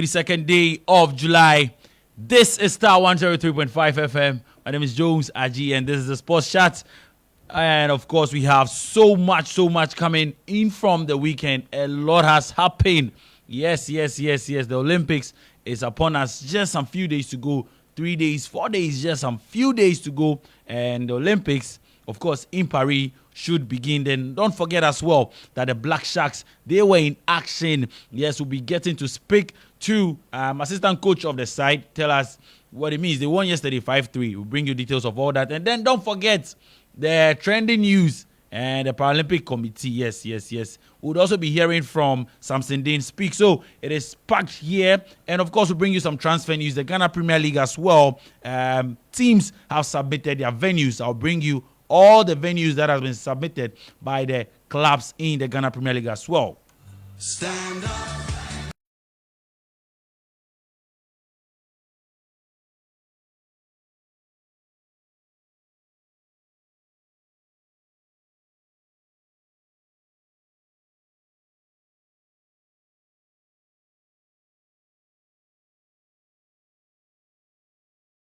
22nd day of July. This is Star 103.5 FM. My name is Jones Aji, and this is the Sports Chat. And of course, we have so much coming in from the weekend. A lot has happened. Yes. The Olympics is upon us. Just some few days to go. 3 days, 4 days, just some few days to go. And the Olympics, of course, in Paris should begin. Then don't forget as well that the Black Sharks, they were in action. Yes, we'll be getting to speak to assistant coach of the side. Tell us what it means. They won yesterday 5-3. We'll bring you details of all that. And then don't forget the trending news and the Paralympic Committee. Yes. We'll also be hearing from Samson Dean speak. So it is packed here. And of course, we'll bring you some transfer news. The Ghana Premier League as well. Teams have submitted their venues. I'll bring you all the venues that have been submitted by the clubs in the Ghana Premier League as well. Stand up.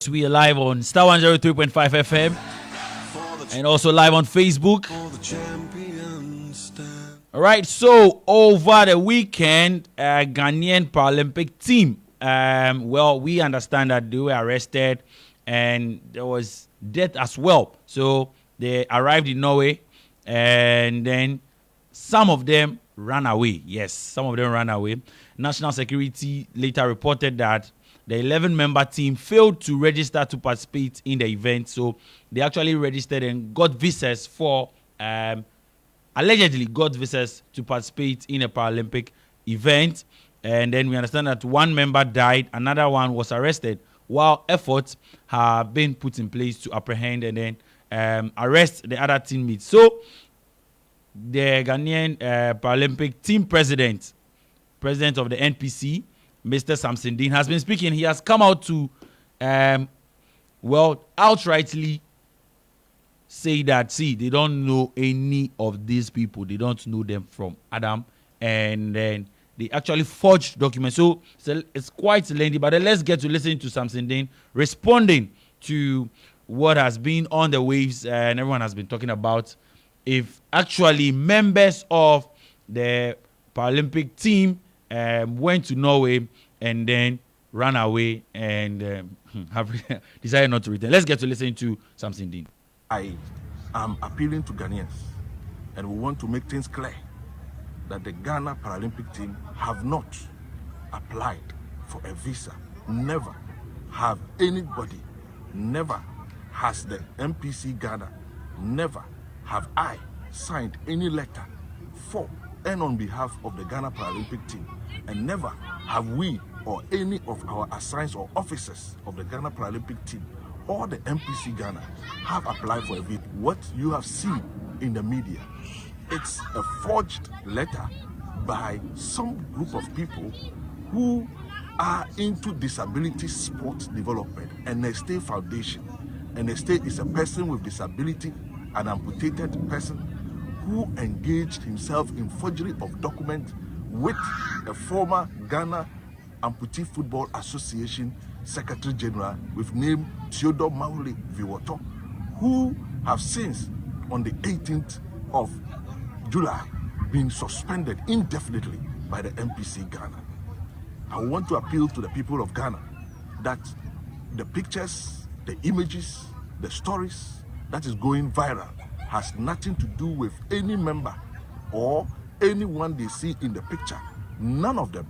We are live on Star 103.5 FM and also live on Facebook. All right, so over the weekend, Ghanaian Paralympic team, we understand that they were arrested and there was death as well. So they arrived in Norway and then some of them ran away. Yes, some of them ran away. National Security later reported that the 11-member team failed to register to participate in the event. So they actually registered and got visas for, allegedly got visas to participate in a Paralympic event. And then we understand that one member died, another one was arrested, while efforts have been put in place to apprehend and then arrest the other teammates. So the Ghanaian Paralympic team president of the NPC, Mr. Samson Dean, has been speaking. He has come out to, outrightly say that, they don't know any of these people. They don't know them from Adam. And then they actually forged documents. So it's quite lengthy, but let's get to listen to Samson Dean responding to what has been on the waves and everyone has been talking about. If actually members of the Paralympic team went to Norway and then ran away and have decided not to return. Let's get to listen to Samson Dean. I am appealing to Ghanaians and we want to make things clear that the Ghana Paralympic team have not applied for a visa. Never have anybody, never has the MPC Ghana, never have I signed any letter for and on behalf of the Ghana Paralympic team, and never have we or any of our assigns or officers of the Ghana Paralympic team or the MPC Ghana have applied for a visa. What you have seen in the media, it's a forged letter by some group of people who are into disability sports development, and Nestle Foundation. And Nestle is a person with disability, an amputated person who engaged himself in forgery of documents with a former Ghana Amputee Football Association Secretary General with name Theodore Maule Viwoto, who have since on the 18th of July been suspended indefinitely by the MPC Ghana. I want to appeal to the people of Ghana that the pictures, the images, the stories that is going viral has nothing to do with any member or anyone they see in the picture. None of them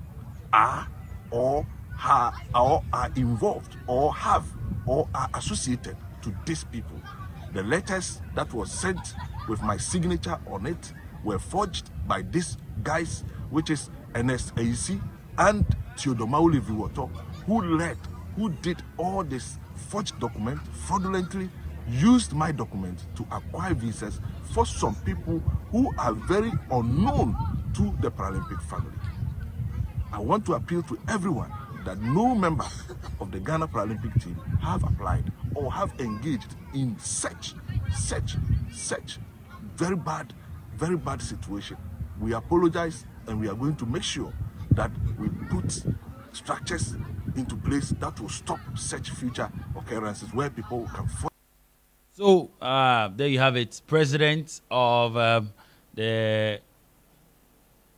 are or are involved or have or are associated to these people. The letters that was sent with my signature on it were forged by these guys, which is NSAC and Theodomauli Viwoto, who did all this forged document fraudulently, used my document to acquire visas for some people who are very unknown to the Paralympic family. I want to appeal to everyone that no member of the Ghana Paralympic team have applied or have engaged in such very bad situation. We apologize and we are going to make sure that we put structures into place that will stop such future occurrences where people can fall. So there you have it. President of the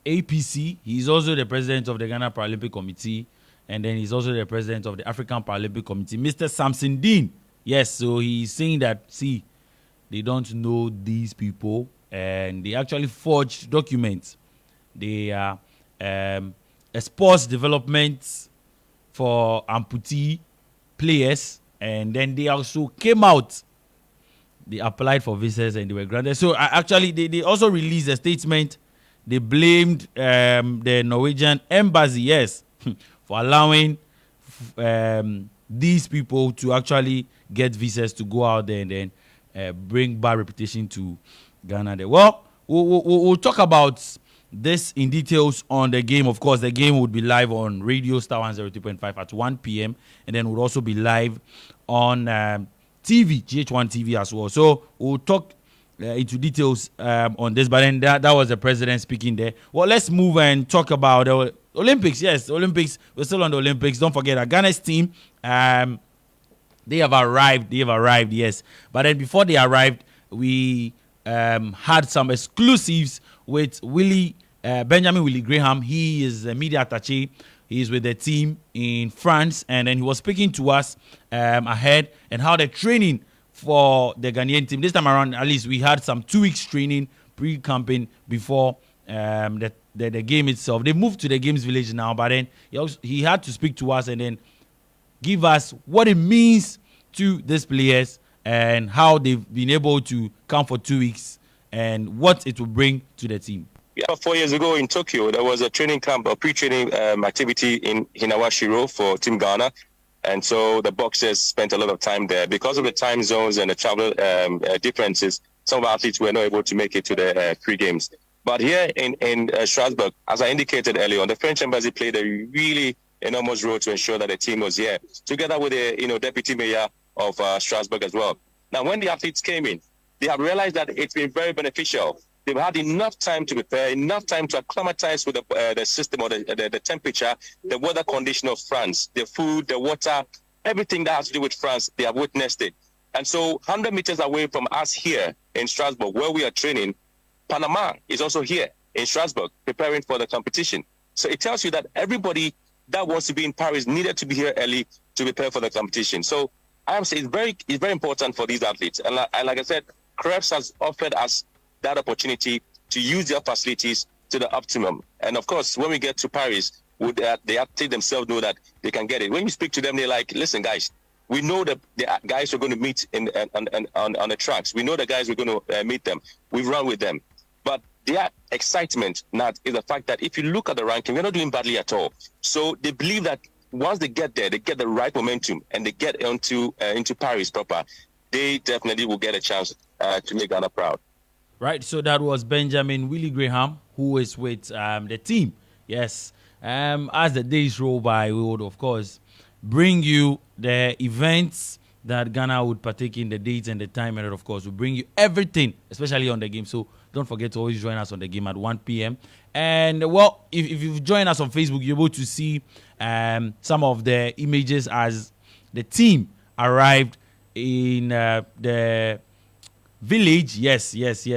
APC. He's also the president of the Ghana Paralympic Committee, and then he's also the president of the African Paralympic Committee, Mr. Samson Dean. Yes, so he's saying that, see, they don't know these people, and they actually forged documents. They are a sports development for amputee players, and then they also came out. They applied for visas and they were granted. So actually, they also released a statement. They blamed the Norwegian embassy, yes, for allowing these people to actually get visas to go out there and then bring bad reputation to Ghana there. Well, we'll talk about this in details on the game. Of course, the game would be live on Radio Star 102.5 at 1 p.m. And then would also be live on TV, GH1 TV as well. So we'll talk into details on this. But then that was the president speaking there. Well, let's move and talk about the Olympics. Yes, the Olympics. We're still on the Olympics. Don't forget that Ghana's team, they have arrived. Yes. But then before they arrived, we had some exclusives with Benjamin Willie Graham. He is a media attaché. He is with the team in France, and then he was speaking to us ahead and how the training for the Ghanaian team. This time around, at least we had some 2 weeks training pre-camping before the game itself. They moved to the games village now, but then he had to speak to us and then give us what it means to these players and how they've been able to camp for 2 weeks and what it will bring to the team. Yeah, 4 years ago in Tokyo, there was a training camp, a pre-training activity in Hinawashiro for Team Ghana. And so the boxers spent a lot of time there. Because of the time zones and the travel differences, some of our athletes were not able to make it to the pre-games. But here in Strasbourg, as I indicated earlier on, the French embassy played a really enormous role to ensure that the team was here, together with the deputy mayor of Strasbourg as well. Now, when the athletes came in, they have realized that it's been very beneficial. They've had enough time to prepare, enough time to acclimatize with the system or the temperature, the weather condition of France, the food, the water, everything that has to do with France, they have witnessed it. And so 100 meters away from us here in Strasbourg, where we are training, Panama is also here in Strasbourg, preparing for the competition. So it tells you that everybody that wants to be in Paris needed to be here early to prepare for the competition. So I am saying it's very important for these athletes. And like I said, Krebs has offered us that opportunity to use their facilities to the optimum. And of course, when we get to Paris, the athletes themselves know that they can get it. When you speak to them, they're like, listen, guys, we know that the guys we're going to meet on the tracks. We know the guys we're going to meet them. We've run with them. But their excitement, Nat, is the fact that if you look at the ranking, we're not doing badly at all. So they believe that once they get there, they get the right momentum and they get into Paris proper, they definitely will get a chance to make Ghana proud. Right, so that was Benjamin Willie Graham, who is with the team. Yes, as the days roll by, we would, of course, bring you the events that Ghana would partake in, the dates and the time, and of course, we'll bring you everything, especially on the game. So don't forget to always join us on the game at 1 p.m. And, well, if you've joined us on Facebook, you're able to see some of the images as the team arrived in the village. Yes.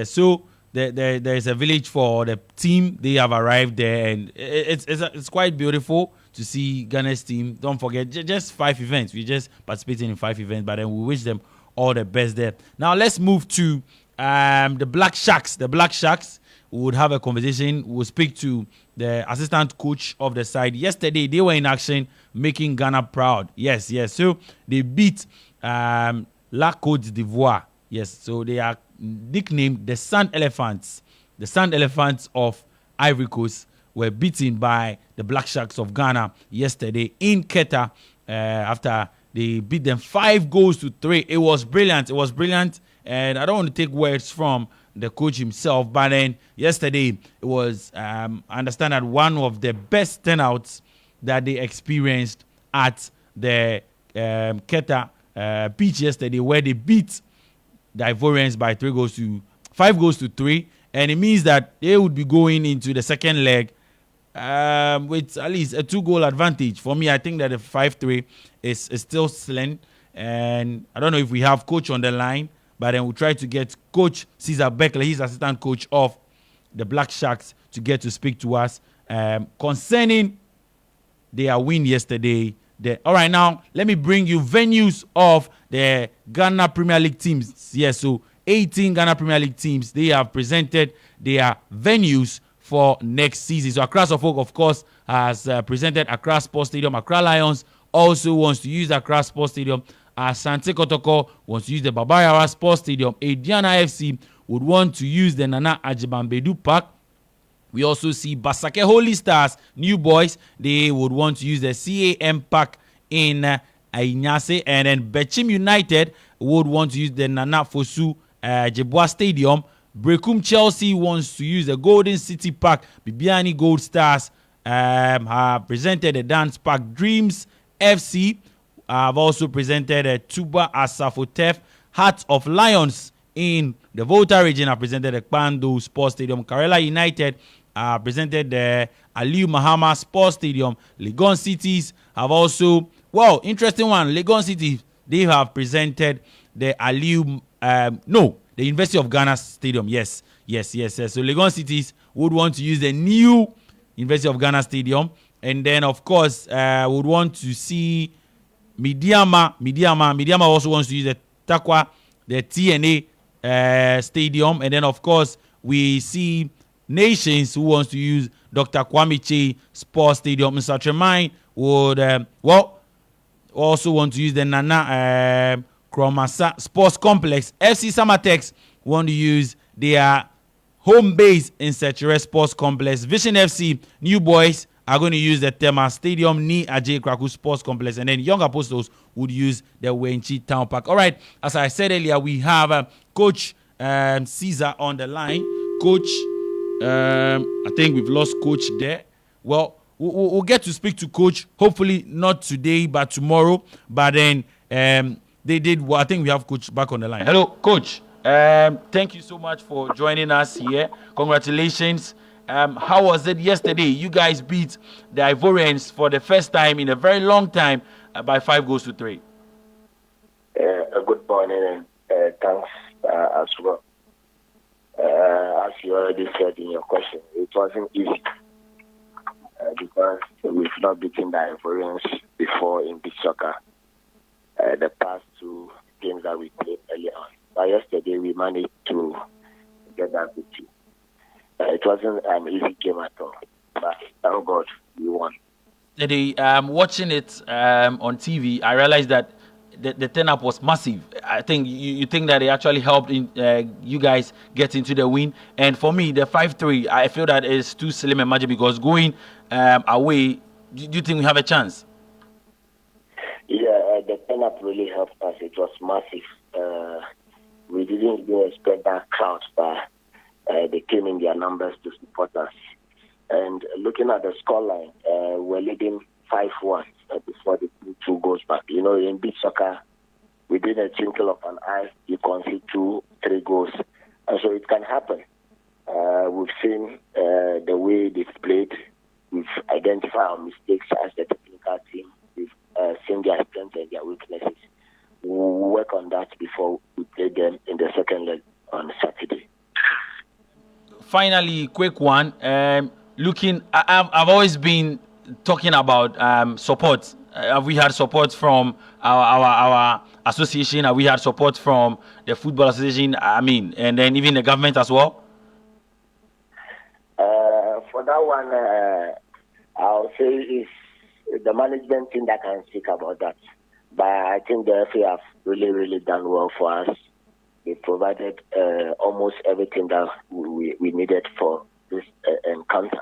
So there's a village for the team. They have arrived there, and it's quite beautiful to see Ghana's team. Don't forget, just 5 events. We're just participating in 5 events, but then we wish them all the best there. Now let's move to the Black Sharks. The Black Sharks, we would have a conversation. We'll speak to the assistant coach of the side. Yesterday, they were in action, making Ghana proud. Yes. So they beat La Côte d'Ivoire. Yes, so they are nicknamed the Sand Elephants. The Sand Elephants of Ivory Coast were beaten by the Black Sharks of Ghana yesterday in Quetta after they beat them 5-3. It was brilliant. And I don't want to take words from the coach himself, but then yesterday it was, I understand that one of the best turnouts that they experienced at the Quetta pitch yesterday, where they beat the Ivorians by 5-3, and it means that they would be going into the second leg with at least a 2-goal advantage. For me, I think that the 5-3 is still slim. And I don't know if we have coach on the line, but then we'll try to get Coach Caesar Beckley, he's assistant coach of the Black Sharks, to get to speak to us concerning their win yesterday. All right, now let me bring you venues of the Ghana Premier League teams. Yes, so 18 Ghana Premier League teams, they have presented their venues for next season. So Accra Suffolk, of course, has presented Accra Sports Stadium. Accra Lions also wants to use Accra Sports Stadium. Asante Kotoko wants to use the Babarawa Sports Stadium. Adiana FC would want to use the Nana Ajibambedu Park. We also see Basake Holy Stars, New Boys. They would want to use the CAM Park in Ainyase. And then Bechim United would want to use the Nana Fosu Jeboa Stadium. Brekum Chelsea wants to use the Golden City Park. Bibiani Gold Stars have presented the Dance Park. Dreams FC have also presented Tuba Asafotef. Hearts of Lions in the Volta region have presented the Kpando Sports Stadium. Karela United presented the Aliu Mahama Sports Stadium. Legon Cities have also, interesting one. Legon City, they have presented the Aliu, the University of Ghana Stadium. Yes. So Legon Cities would want to use the new University of Ghana Stadium. And then, of course, would want to see Midiama also wants to use the Takwa, the TNA Stadium. And then, of course, we see Nations who wants to use Dr. Kwame Che Sports Stadium. Mr. Tremaine would, also want to use the Nana Kromasa Sports Complex. FC Samatex want to use their home base in Sechere Sports Complex. Vision FC, New Boys, are going to use the Tema Stadium ni Ajay Kraku Sports Complex, and then Young Apostles would use the Wenchi Town Park. All right, as I said earlier, we have Coach Caesar on the line. Coach, I think we've lost Coach there. Well, we'll get to speak to Coach, hopefully not today, but tomorrow. But then they did. Well, I think we have Coach back on the line. Hello, Coach. Thank you so much for joining us here. Congratulations. How was it yesterday? You guys beat the Ivorians for the first time in a very long time by 5-3. A good morning and thanks as well. As you already said in your question, it wasn't easy because we've not beaten the Ivorians before in beach soccer. The past 2 games that we played earlier on. But yesterday we managed to get that victory. It wasn't an easy game at all, but thank God we won. Today, watching it on TV, I realized that the turn-up was massive. I think you think that it actually helped in, you guys get into the win. And for me, the 5-3, I feel that is too slim a margin because going away, do you think we have a chance? Yeah, the turn-up really helped us. It was massive. We didn't even expect that crowd, but they came in their numbers to support us. And looking at the scoreline, we're leading 5-1 before the 2 goals back. You know, in beach soccer, within a twinkle of an eye, you concede 2-3 goals. And so it can happen. We've seen the way they've played. We've identified our mistakes as the technical team. We've seen their strengths and their weaknesses. We'll work on that before we play them in the second leg on Saturday. Finally, quick one. I've always been talking about support. Have we had support from our association? Have we had support from the Football Association? And then even the government as well? For that one, I'll say it's the management team that can speak about that. But I think the FA have really, really done well for us. They provided almost everything that we needed for this encounter.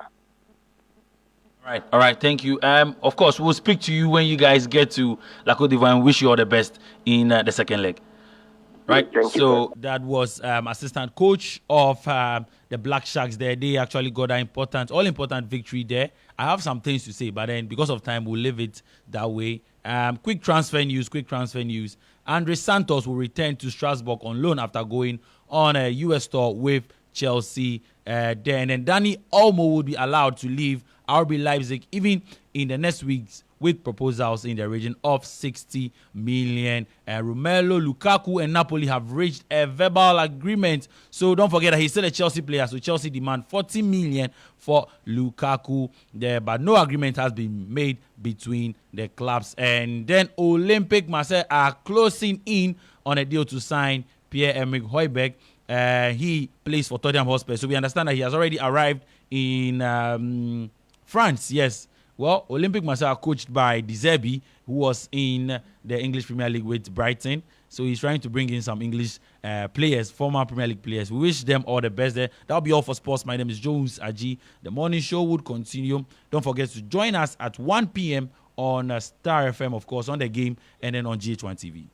All right. Thank you. Of course, we'll speak to you when you guys get to La Côte d'Ivoire and wish you all the best in the second leg. Right. So that was assistant coach of the Black Sharks there. They actually got an all important victory there. I have some things to say, but then because of time, we'll leave it that way. Quick transfer news. Andre Santos will return to Strasbourg on loan after going on a US tour with Chelsea. there. And then Danny Olmo would be allowed to leave RB Leipzig even in the next weeks with proposals in the region of 60 million. Romelu Lukaku and Napoli have reached a verbal agreement. So don't forget that he's still a Chelsea player. So Chelsea demand 40 million for Lukaku there, but no agreement has been made between the clubs. And then Olympic Marseille are closing in on a deal to sign Pierre-Emerick Højbjerg. He plays for Tottenham Hotspur. So we understand that he has already arrived in France. Yes. Well, Olympic Marseille are coached by De Zerbi, who was in the English Premier League with Brighton. So he's trying to bring in some English players, former Premier League players. We wish them all the best there. That'll be all for sports. My name is Jones Aji. The morning show would continue. Don't forget to join us at 1 p.m. on Starr FM, of course, on the game, and then on GH1 TV.